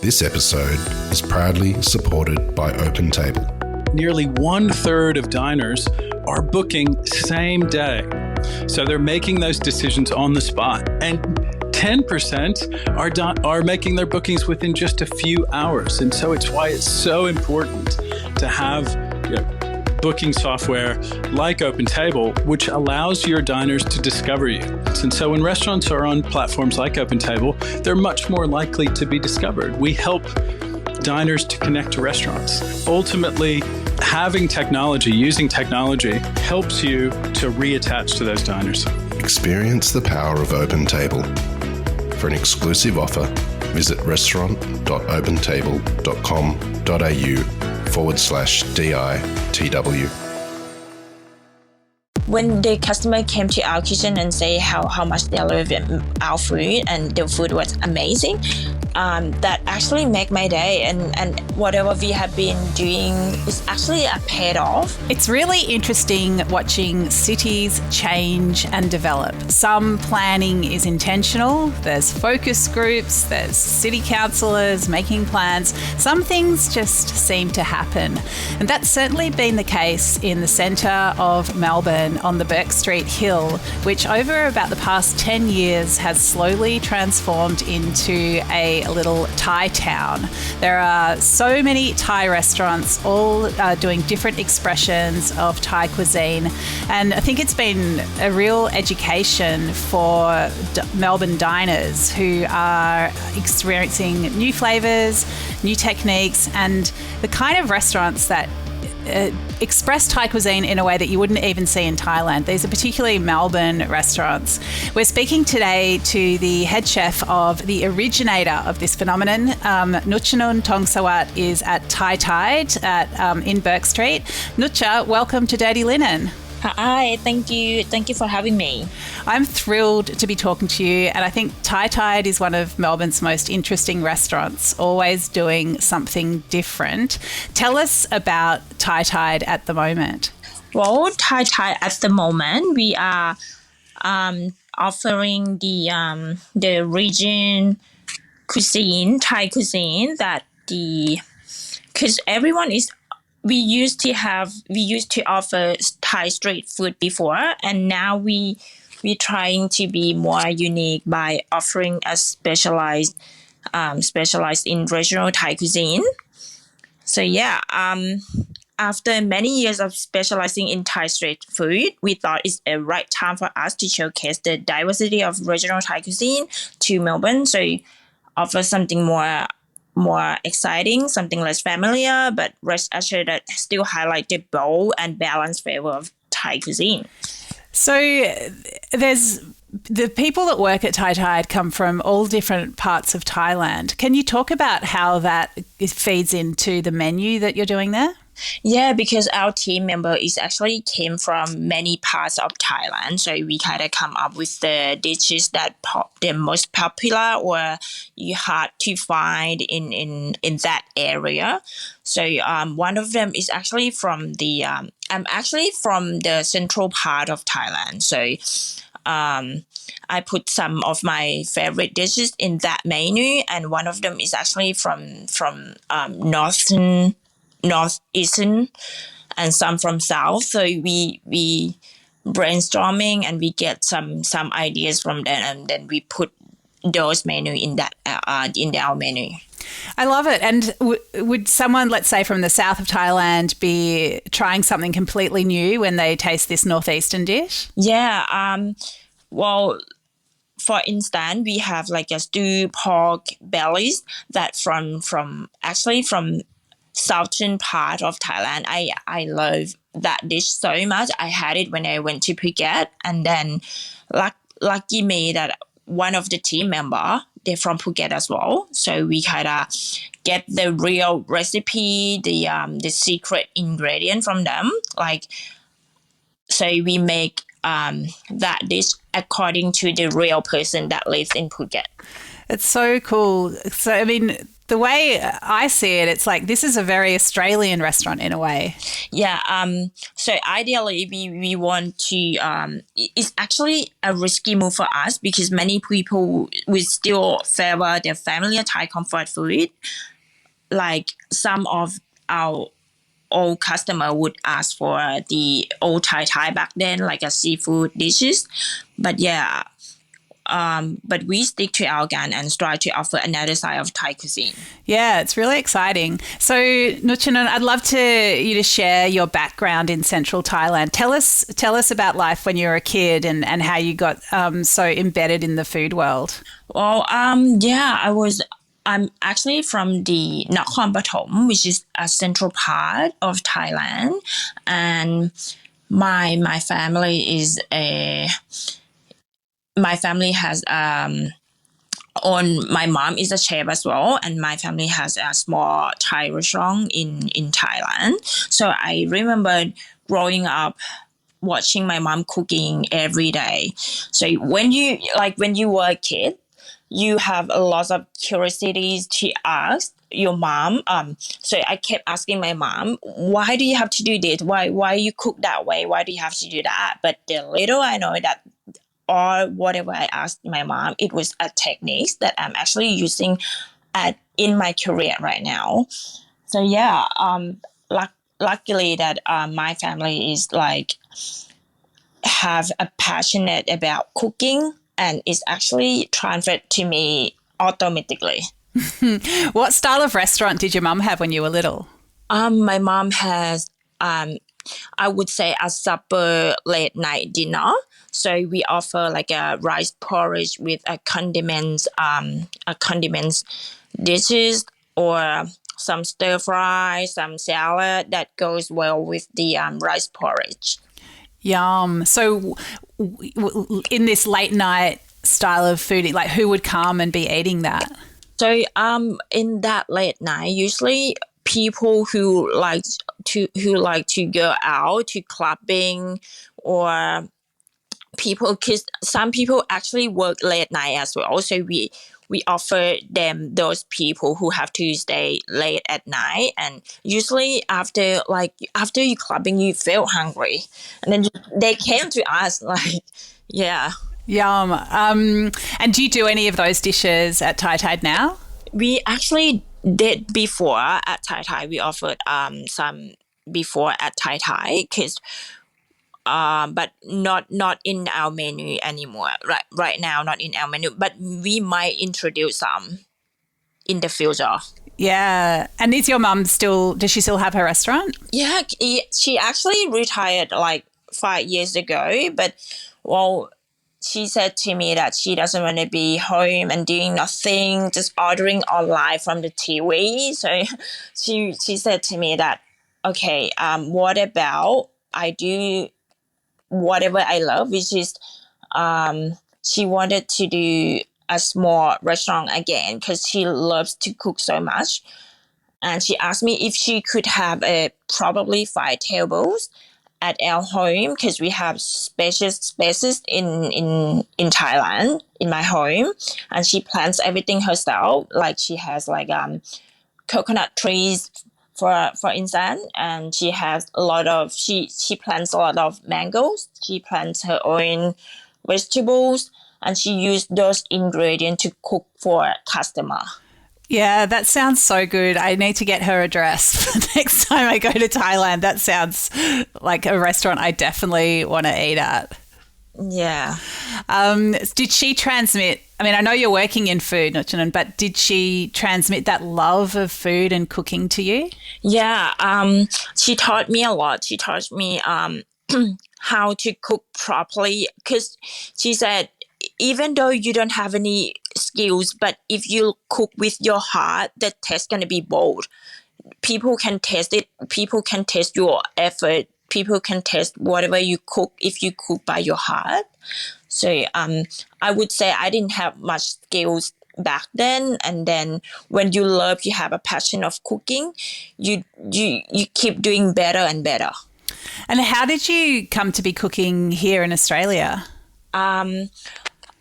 This episode is proudly supported by OpenTable. Nearly 1/3 of diners are booking same day. So they're making those decisions on the spot. And 10% are making their bookings within just a few hours. And so it's why it's so important to have booking software like OpenTable, which allows your diners to discover you. And so when restaurants are on platforms like OpenTable, they're much more likely to be discovered. We help diners to connect to restaurants. Ultimately, having technology, using technology, helps you to reattach to those diners. Experience the power of OpenTable. For an exclusive offer, visit restaurant.opentable.com.au/DITW. When the customer came to our kitchen and say how much they love our food and the food was amazing, that actually make my day, and whatever we have been doing is actually paid off. It's really interesting watching cities change and develop. Some planning is intentional. There's focus groups, there's city councillors making plans. Some things just seem to happen. And that's certainly been the case in the centre of Melbourne on the Bourke Street Hill, which over about the past 10 years has slowly transformed into a little Thai town. There are so many Thai restaurants, all doing different expressions of Thai cuisine. And I think it's been a real education for Melbourne diners who are experiencing new flavours, new techniques, and the kind of restaurants that express Thai cuisine in a way that you wouldn't even see in Thailand. These are particularly Melbourne restaurants. We're speaking today to the head chef of the originator of this phenomenon. Nutchanun Thongsawat is at Thai Tide in Bourke Street. Nutcha, welcome to Dirty Linen. Hi, thank you for having me. I'm thrilled to be talking to you, and I think Thai Tide is one of Melbourne's most interesting restaurants, always doing something different. Tell us about Thai Tide at the moment. Well, Thai Tide at the moment, we are offering the region cuisine, Thai cuisine, because everyone is. We used to offer Thai street food before, and now we're trying to be more unique by offering a specialized in regional Thai cuisine. So yeah, after many years of specializing in Thai street food, we thought it's a right time for us to showcase the diversity of regional Thai cuisine to Melbourne. So offer something more exciting, something less familiar, but rest assured that still highlight the bold and balanced flavor of Thai cuisine. So there's the people that work at Thai Tide come from all different parts of Thailand. Can you talk about how that feeds into the menu that you're doing there? Yeah, because our team member is actually came from many parts of Thailand, so we kind of come up with the dishes that the most popular or you hard to find in that area. So one of them is actually from I'm actually from the central part of Thailand. So I put some of my favorite dishes in that menu, and one of them is actually from northeastern and some from south. So we brainstorming and we get some ideas from them, and then we put those menu in our menu. I love it. And would someone, let's say from the south of Thailand, be trying something completely new when they taste this northeastern dish? Yeah. Well, for instance, we have like a stewed pork bellies that from southern part of Thailand. I love that dish so much. I had it when I went to Phuket, and then lucky me that one of the team member, they're from Phuket as well. So we kind of get the real recipe, the secret ingredient from them. So we make that dish according to the real person that lives in Phuket. It's so cool. So, I mean, The way I see it, it's like this is a very Australian restaurant in a way. Yeah. So ideally, we want to. It's actually a risky move for us because many people will still favor their familiar Thai comfort food. Like some of our old customer would ask for the old Thai back then, like a seafood dishes. But yeah. But we stick to our gun and try to offer another side of Thai cuisine. Yeah, it's really exciting. So, Nutchanun, I'd love you to share your background in central Thailand. Tell us about life when you were a kid and how you got so embedded in the food world. Well, yeah, I'm actually from the Nakhon, which is a central part of Thailand, and my family is a. My family has my mom is a chef as well, and my family has a small Thai restaurant in Thailand. So I remember growing up watching my mom cooking every day. So when you were a kid, you have a lot of curiosities to ask your mom. So I kept asking my mom, why do you have to do this? Why you cook that way? Why do you have to do that? But the little I know that, or whatever I asked my mom, it was a technique that I'm actually using in my career right now. So yeah, luckily that my family is like have a passionate about cooking, and it's actually transferred to me automatically. What style of restaurant did your mum have when you were little? My mom has I would say a supper late night dinner. So we offer like a rice porridge with a condiments dishes, or some stir fry, some salad that goes well with the rice porridge. Yum. So in this late night style of food, like who would come and be eating that? So in that late night, usually people who like to go out to clubbing, or people, because some people actually work late night as well. So we offer them those people who have to stay late at night, and usually after you clubbing, you feel hungry, and then they came to us like, yeah. Yum. And do you do any of those dishes at Thai Tide now? We actually did before at Thai. We offered some before at Thai because but not in our menu anymore. Right now, not in our menu, but we might introduce some in the future. Yeah. And is your mum does she still have her restaurant? Yeah, she actually retired like 5 years ago, but well, she said to me that she doesn't want to be home and doing nothing, just ordering online from the TV. So she said to me that, okay, what about I do whatever I love, which is she wanted to do a small restaurant again because she loves to cook so much. And she asked me if she could have probably 5 tables at our home, because we have spacious spaces in Thailand in my home, and she plants everything herself. Like she has like coconut trees for instance, and she has a lot of she plants a lot of mangoes. She plants her own vegetables, and she used those ingredients to cook for customer. Yeah, that sounds so good. I need to get her address for next time I go to Thailand. That sounds like a restaurant I definitely want to eat at. Yeah. Did she transmit, I mean, I know you're working in food, Nutchanun, but did she transmit that love of food and cooking to you? Yeah. She taught me a lot. She taught me how to cook properly, because she said, even though you don't have any skills, but if you cook with your heart, the taste gonna be bold. People can taste it. People can taste your effort. People can taste whatever you cook if you cook by your heart. So I would say I didn't have much skills back then, and then when you have a passion of cooking, you keep doing better and better. And how did you come to be cooking here in Australia?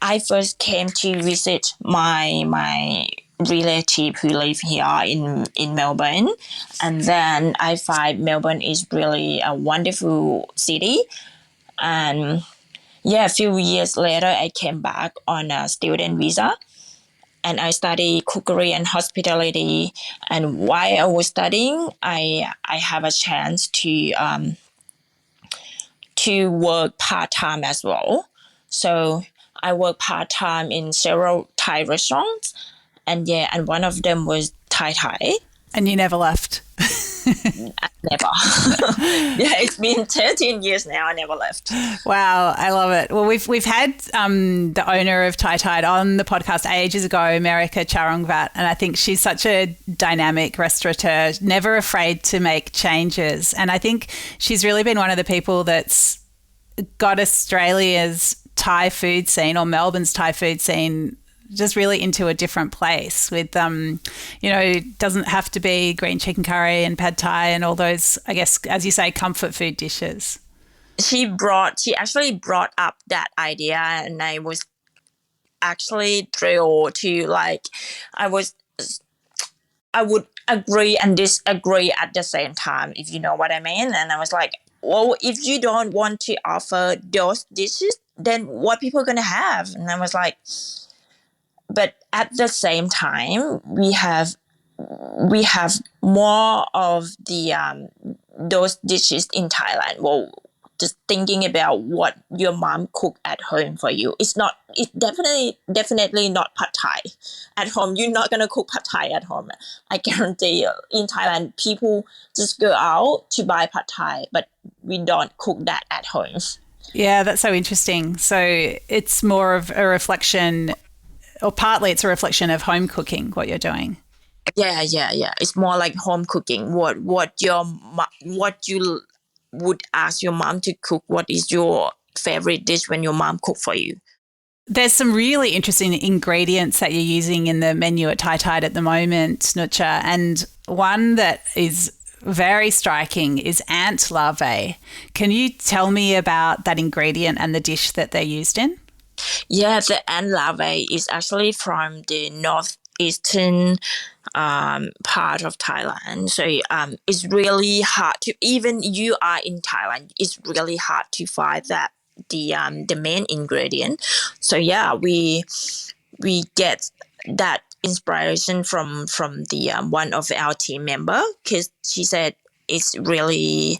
I first came to visit my relative who live here in Melbourne, and then I find Melbourne is really a wonderful city. And yeah, a few years later, I came back on a student visa, and I studied cookery and hospitality. And while I was studying, I have a chance to work part time as well. So I work part time in several Thai restaurants, and yeah, and one of them was Thai. And you never left. Never. Yeah, it's been 13 years now. I never left. Wow, I love it. Well, we've had the owner of Thai Tide on the podcast ages ago, America Charongvat, and I think she's such a dynamic restaurateur, never afraid to make changes. And I think she's really been one of the people that's got Australia's Thai food scene, or Melbourne's Thai food scene, just really into a different place with, doesn't have to be green chicken curry and pad thai and all those, I guess, as you say, comfort food dishes. She actually brought up that idea, and I was actually thrilled to I would agree and disagree at the same time, if you know what I mean. And I was like, well, if you don't want to offer those dishes, then what people are going to have? And I was like, but at the same time, we have more of the those dishes in Thailand. Well, just thinking about what your mom cooked at home for you. It's definitely not pad thai at home. You're not gonna cook pad thai at home. I guarantee you. In Thailand, people just go out to buy pad thai, but we don't cook that at home. Yeah, that's so interesting. So it's more of a reflection, or partly it's a reflection of home cooking, what you're doing. Yeah. It's more like home cooking. What you would ask your mom to cook. What is your favorite dish when your mom cook for you? There's some really interesting ingredients that you're using in the menu at Thai Tide at the moment, Nutcha, and one that is very striking is ant larvae. Can you tell me about that ingredient and the dish that they're used in? Yeah, the ant larvae is actually from the northeastern part of Thailand. So it's really hard to, even you are in Thailand, it's really hard to find that the main ingredient. So yeah, we get that inspiration from the one of our team member, because she said it's really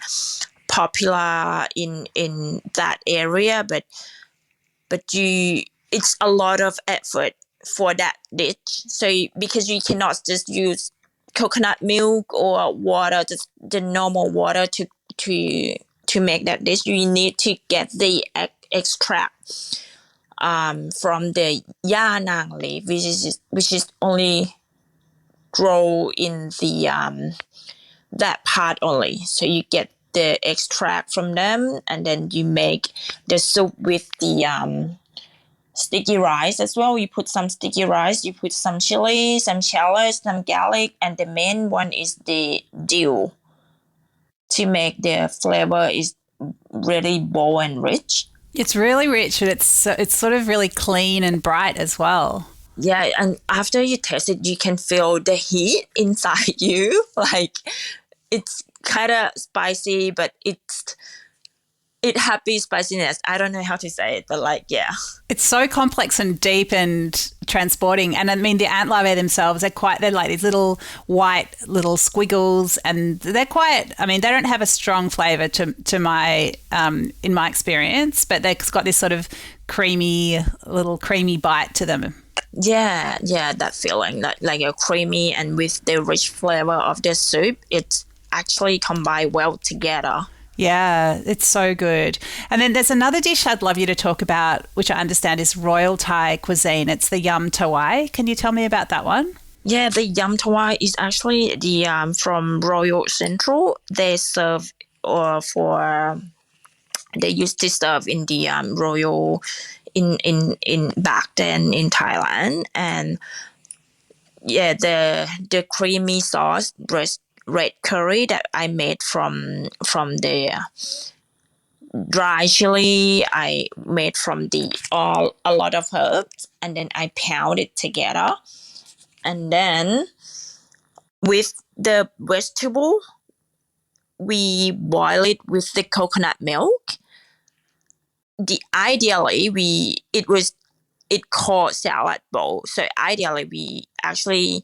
popular in that area, but it's a lot of effort for that dish. So because you cannot just use coconut milk or water, just the normal water to make that dish, you need to get the extract from the ya nang leaf, which is only grow in the that part only. So you get the extract from them, and then you make the soup with the sticky rice as well. You put some sticky rice, you put some chili, some shallots, some garlic, and the main one is the dill to make the flavor is really bold and rich. It's really rich, and it's sort of really clean and bright as well. Yeah, and after you taste it, you can feel the heat inside you. Like, it's kind of spicy, but it happy spiciness. I don't know how to say it, but yeah. It's so complex and deep and transporting. And I mean, the ant larvae themselves, they're like these little white little squiggles, and they're they don't have a strong flavour to my, in my experience, but they've got this sort of creamy bite to them. Yeah, that feeling, like a creamy, and with the rich flavour of the soup, it's actually combined well together. Yeah, it's so good. And then there's another dish I'd love you to talk about, which I understand is Royal Thai cuisine. It's the yum tawai. Can you tell me about that one? Yeah, the yum tawai is actually the from Royal Central. They serve they used to serve in the Royal in back then in Thailand. And yeah, the creamy sauce red curry that I made from the dry chili, I made from a lot of herbs, and then I pound it together, and then with the vegetable, we boil it with the coconut milk. It called salad bowl. So ideally, we actually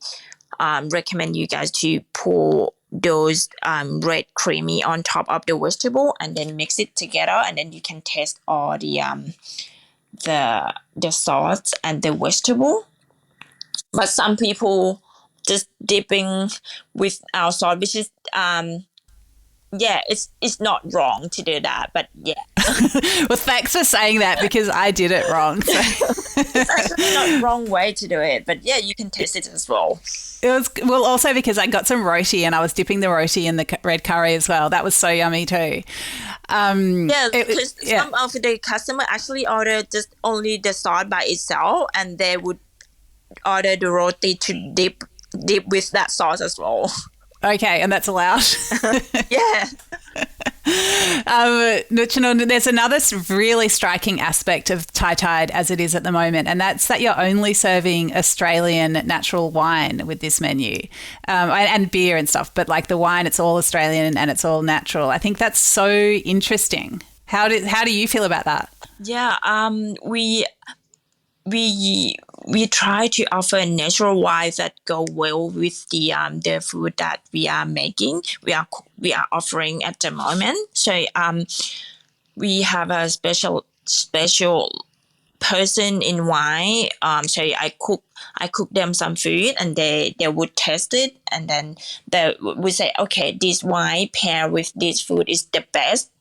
recommend you guys to pour those red creamy on top of the vegetable and then mix it together, and then you can taste all the sauce and the vegetable. But some people just dipping with our sauce, which is it's not wrong to do that, but yeah. Well, thanks for saying that because I did it wrong. So. It's actually not wrong way to do it, but yeah, you can taste it as well. It was also because I got some roti and I was dipping the roti in the red curry as well. That was so yummy too. Because some of the customer actually order just only the sauce by itself, and they would order the roti to dip with that sauce as well. Okay, and that's allowed. Yeah. Nutchanun, there's another really striking aspect of Thai Tide as it is at the moment, and that's that you're only serving Australian natural wine with this menu, and beer and stuff. But like the wine, it's all Australian and it's all natural. I think that's so interesting. How do you feel about that? Yeah. We try to offer natural wines that go well with the food that we are making. We are offering at the moment. So we have a special person in wine. So I cook them some food, and they would test it, and then they would say, okay, this wine paired with this food is the best.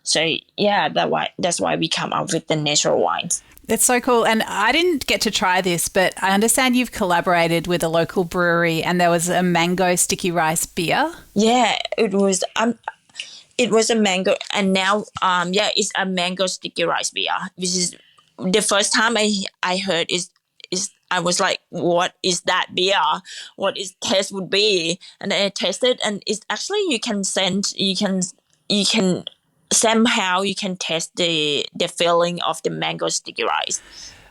So yeah, that's why we come up with the natural wines. That's so cool. And I didn't get to try this, but I understand you've collaborated with a local brewery and there was a mango sticky rice beer. Yeah, it was a mango, and now it's a mango sticky rice beer. Which is the first time I heard is I was like, what is that beer? What its taste would be? And then I tasted, and it's actually you can somehow you can taste the feeling of the mango sticky rice.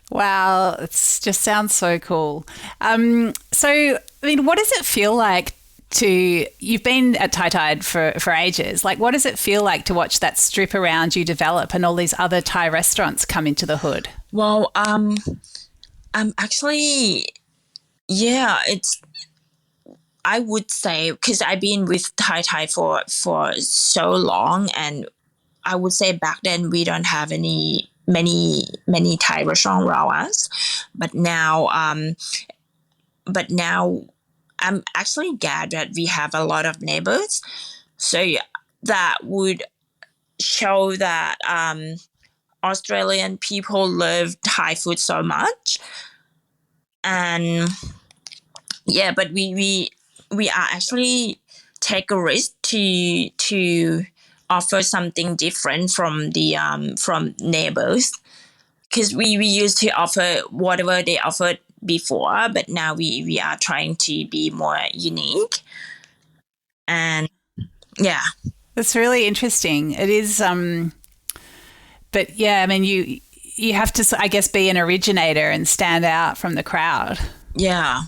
Wow, it just sounds so cool. So, I mean, what does it feel like you've been at Thai Tide for ages. Like, what does it feel like to watch that strip around you develop and all these other Thai restaurants come into the hood? Well, I'm actually, I would say, because I've been with Thai for so long, and I would say back then we don't have many Thai restaurants around us, but now I'm actually glad that we have a lot of neighbors, so that would show that Australian people love Thai food so much, and but we are actually take a risk to offer something different from the from neighbors, because we used to offer whatever they offered before, but now we are trying to be more unique. And that's really interesting. It is but yeah, I mean you have to, I guess, be an originator and stand out from the crowd. Yeah,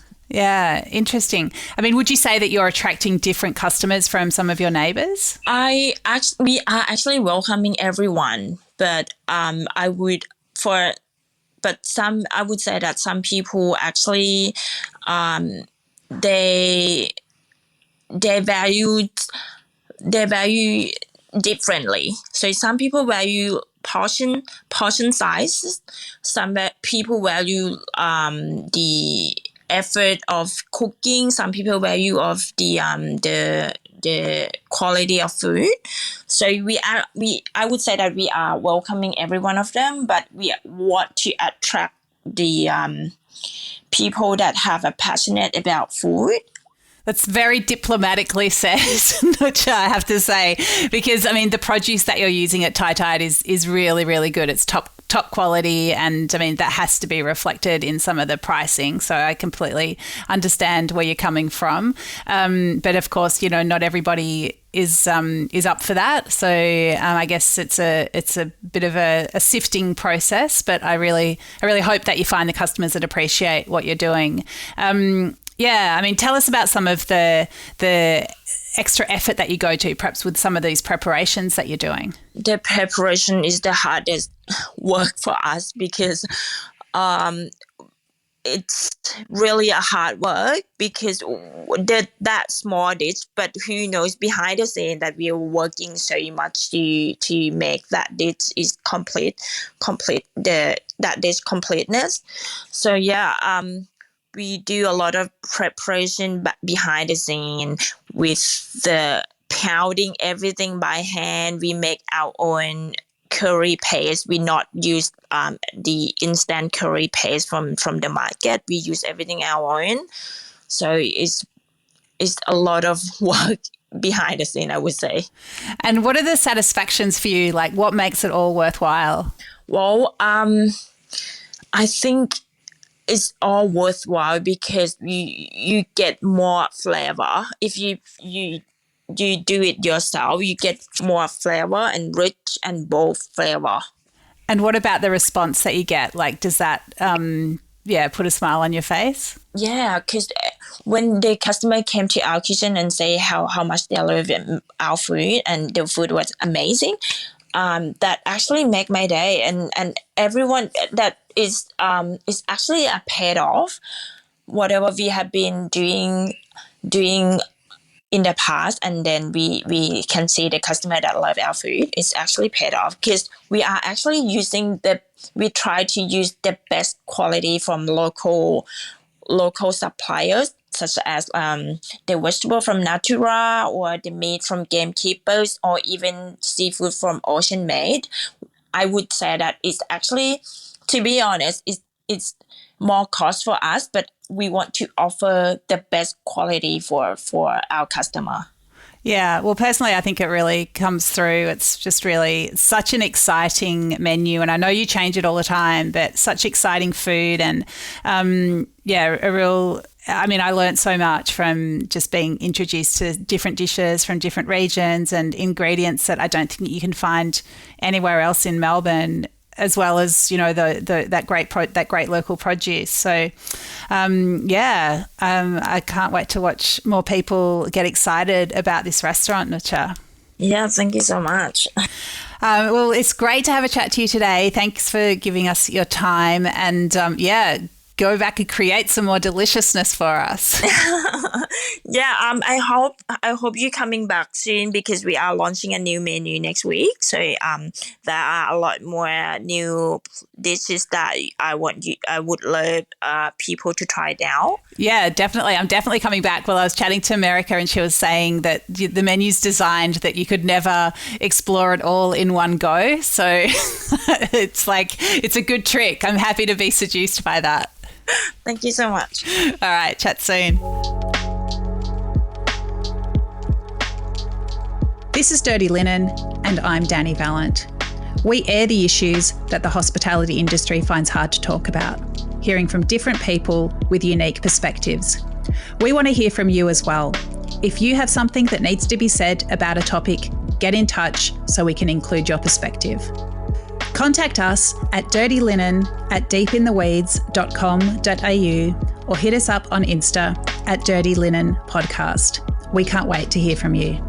interesting. I mean, would you say that you're attracting different customers from some of your neighbours? We are actually welcoming everyone, but I would say that some people actually they value differently. So some people value portion size. Some people value the effort of cooking. Some people value of the quality of food. So I would say that we are welcoming every one of them, but we want to attract the people that have a passionate about food. That's very diplomatically said, which I have to say, because I mean the produce that you're using at Thai Tide is really, really good. It's top quality, and I mean that has to be reflected in some of the pricing. So I completely understand where you're coming from, but of course, you know, not everybody is up for that. So I guess it's a bit of a sifting process. But I really hope that you find the customers that appreciate what you're doing. Yeah, I mean, tell us about some of the extra effort that you go to, perhaps with some of these preparations that you're doing. The preparation is the hardest work for us because it's really a hard work because that small dish, but who knows behind the scene that we are working so much to make that dish is complete that dish completeness. So we do a lot of preparation behind the scene with the pounding everything by hand. We make our own curry paste. We not use the instant curry paste from the market. We use everything our own. So it's a lot of work behind the scene, I would say. And what are the satisfactions for you? Like, what makes it all worthwhile? Well, I think it's all worthwhile because you get more flavor. If you do it yourself, you get more flavor and rich and bold flavor. And what about the response that you get? Like, does that, put a smile on your face? Yeah, because when the customer came to our kitchen and say how much they love our food and the food was amazing, that actually make my day. And everyone that is actually a paid off whatever we have been doing in the past, and then we can see the customer that love our food is actually paid off because we are actually we try to use the best quality from local suppliers, such as the vegetable from Natura or the meat from gamekeepers or even seafood from Ocean Made. I would say that it's actually, to be honest, it's more cost for us, but we want to offer the best quality for our customer. Yeah, well, personally, I think it really comes through. It's just really such an exciting menu, and I know you change it all the time, but such exciting food and, I learned so much from just being introduced to different dishes from different regions and ingredients that I don't think you can find anywhere else in Melbourne, as well as, you know, that great local produce. So, I can't wait to watch more people get excited about this restaurant, Nutcha. Yeah, thank you so much. Well, it's great to have a chat to you today. Thanks for giving us your time and, go back and create some more deliciousness for us. I hope you're coming back soon because we are launching a new menu next week. So there are a lot more new dishes that I would love people to try now. Yeah, definitely. I'm definitely coming back. Well, I was chatting to America and she was saying that the menu's designed that you could never explore it all in one go. So it's a good trick. I'm happy to be seduced by that. Thank you so much. All right, chat soon. This is Dirty Linen, and I'm Dani Valent. We air the issues that the hospitality industry finds hard to talk about, hearing from different people with unique perspectives. We want to hear from you as well. If you have something that needs to be said about a topic, get in touch so we can include your perspective. Contact us at dirtylinen@deepintheweeds.com.au or hit us up on Insta @Dirty Linen Podcast. We can't wait to hear from you.